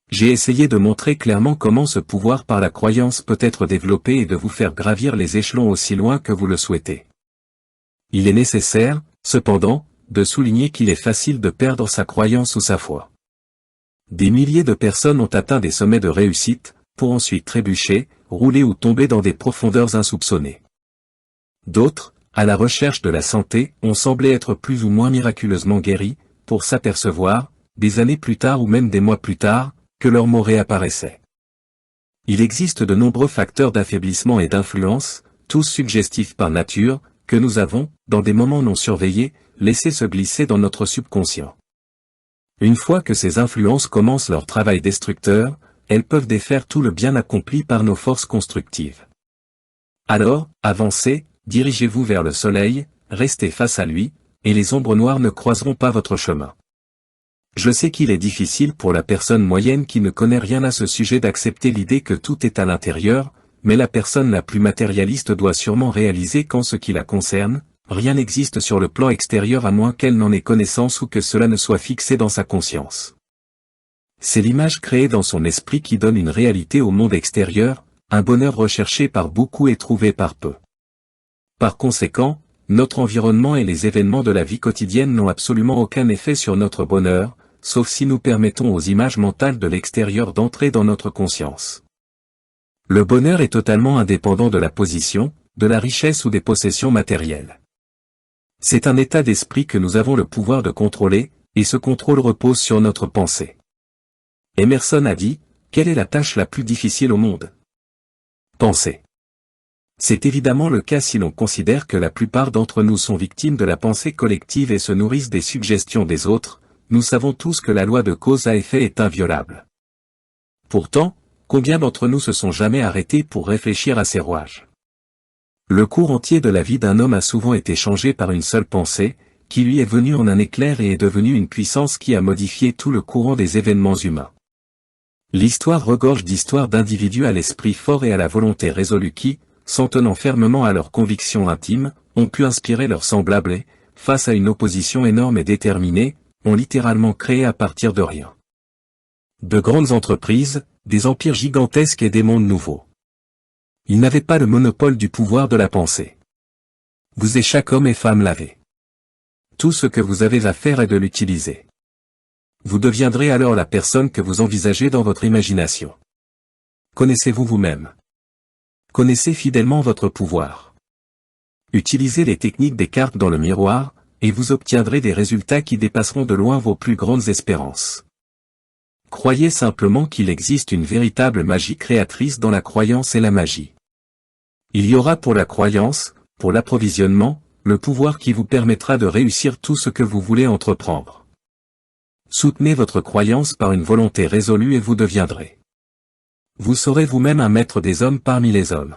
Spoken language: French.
J'ai essayé de montrer clairement comment ce pouvoir par la croyance peut être développé et de vous faire gravir les échelons aussi loin que vous le souhaitez. Il est nécessaire, cependant, de souligner qu'il est facile de perdre sa croyance ou sa foi. Des milliers de personnes ont atteint des sommets de réussite, pour ensuite trébucher, rouler ou tomber dans des profondeurs insoupçonnées. D'autres, à la recherche de la santé, ont semblé être plus ou moins miraculeusement guéris, pour s'apercevoir, des années plus tard ou même des mois plus tard, que leurs maux réapparaissaient. Il existe de nombreux facteurs d'affaiblissement et d'influence, tous suggestifs par nature, que nous avons, dans des moments non surveillés, laissé se glisser dans notre subconscient. Une fois que ces influences commencent leur travail destructeur, elles peuvent défaire tout le bien accompli par nos forces constructives. Alors, avancez, dirigez-vous vers le soleil, restez face à lui, et les ombres noires ne croiseront pas votre chemin. Je sais qu'il est difficile pour la personne moyenne qui ne connaît rien à ce sujet d'accepter l'idée que tout est à l'intérieur, mais la personne la plus matérialiste doit sûrement réaliser qu'en ce qui la concerne, rien n'existe sur le plan extérieur à moins qu'elle n'en ait connaissance ou que cela ne soit fixé dans sa conscience. C'est l'image créée dans son esprit qui donne une réalité au monde extérieur, un bonheur recherché par beaucoup et trouvé par peu. Par conséquent, notre environnement et les événements de la vie quotidienne n'ont absolument aucun effet sur notre bonheur, sauf si nous permettons aux images mentales de l'extérieur d'entrer dans notre conscience. Le bonheur est totalement indépendant de la position, de la richesse ou des possessions matérielles. C'est un état d'esprit que nous avons le pouvoir de contrôler, et ce contrôle repose sur notre pensée. Emerson a dit, « Quelle est la tâche la plus difficile au monde ? Penser. » C'est évidemment le cas si l'on considère que la plupart d'entre nous sont victimes de la pensée collective et se nourrissent des suggestions des autres. Nous savons tous que la loi de cause à effet est inviolable. Pourtant, combien d'entre nous se sont jamais arrêtés pour réfléchir à ces rouages ? Le cours entier de la vie d'un homme a souvent été changé par une seule pensée, qui lui est venue en un éclair et est devenue une puissance qui a modifié tout le courant des événements humains. L'histoire regorge d'histoires d'individus à l'esprit fort et à la volonté résolue qui, s'en tenant fermement à leurs convictions intimes, ont pu inspirer leurs semblables et, face à une opposition énorme et déterminée, ont littéralement créé à partir de rien. De grandes entreprises, des empires gigantesques et des mondes nouveaux. Ils n'avaient pas le monopole du pouvoir de la pensée. Vous et chaque homme et femme l'avez. Tout ce que vous avez à faire est de l'utiliser. Vous deviendrez alors la personne que vous envisagez dans votre imagination. Connaissez-vous vous-même. Connaissez fidèlement votre pouvoir. Utilisez les techniques des cartes dans le miroir, et vous obtiendrez des résultats qui dépasseront de loin vos plus grandes espérances. Croyez simplement qu'il existe une véritable magie créatrice dans la croyance et la magie. Il y aura pour la croyance, pour l'approvisionnement, le pouvoir qui vous permettra de réussir tout ce que vous voulez entreprendre. Soutenez votre croyance par une volonté résolue et vous deviendrez. Vous serez vous-même un maître des hommes parmi les hommes.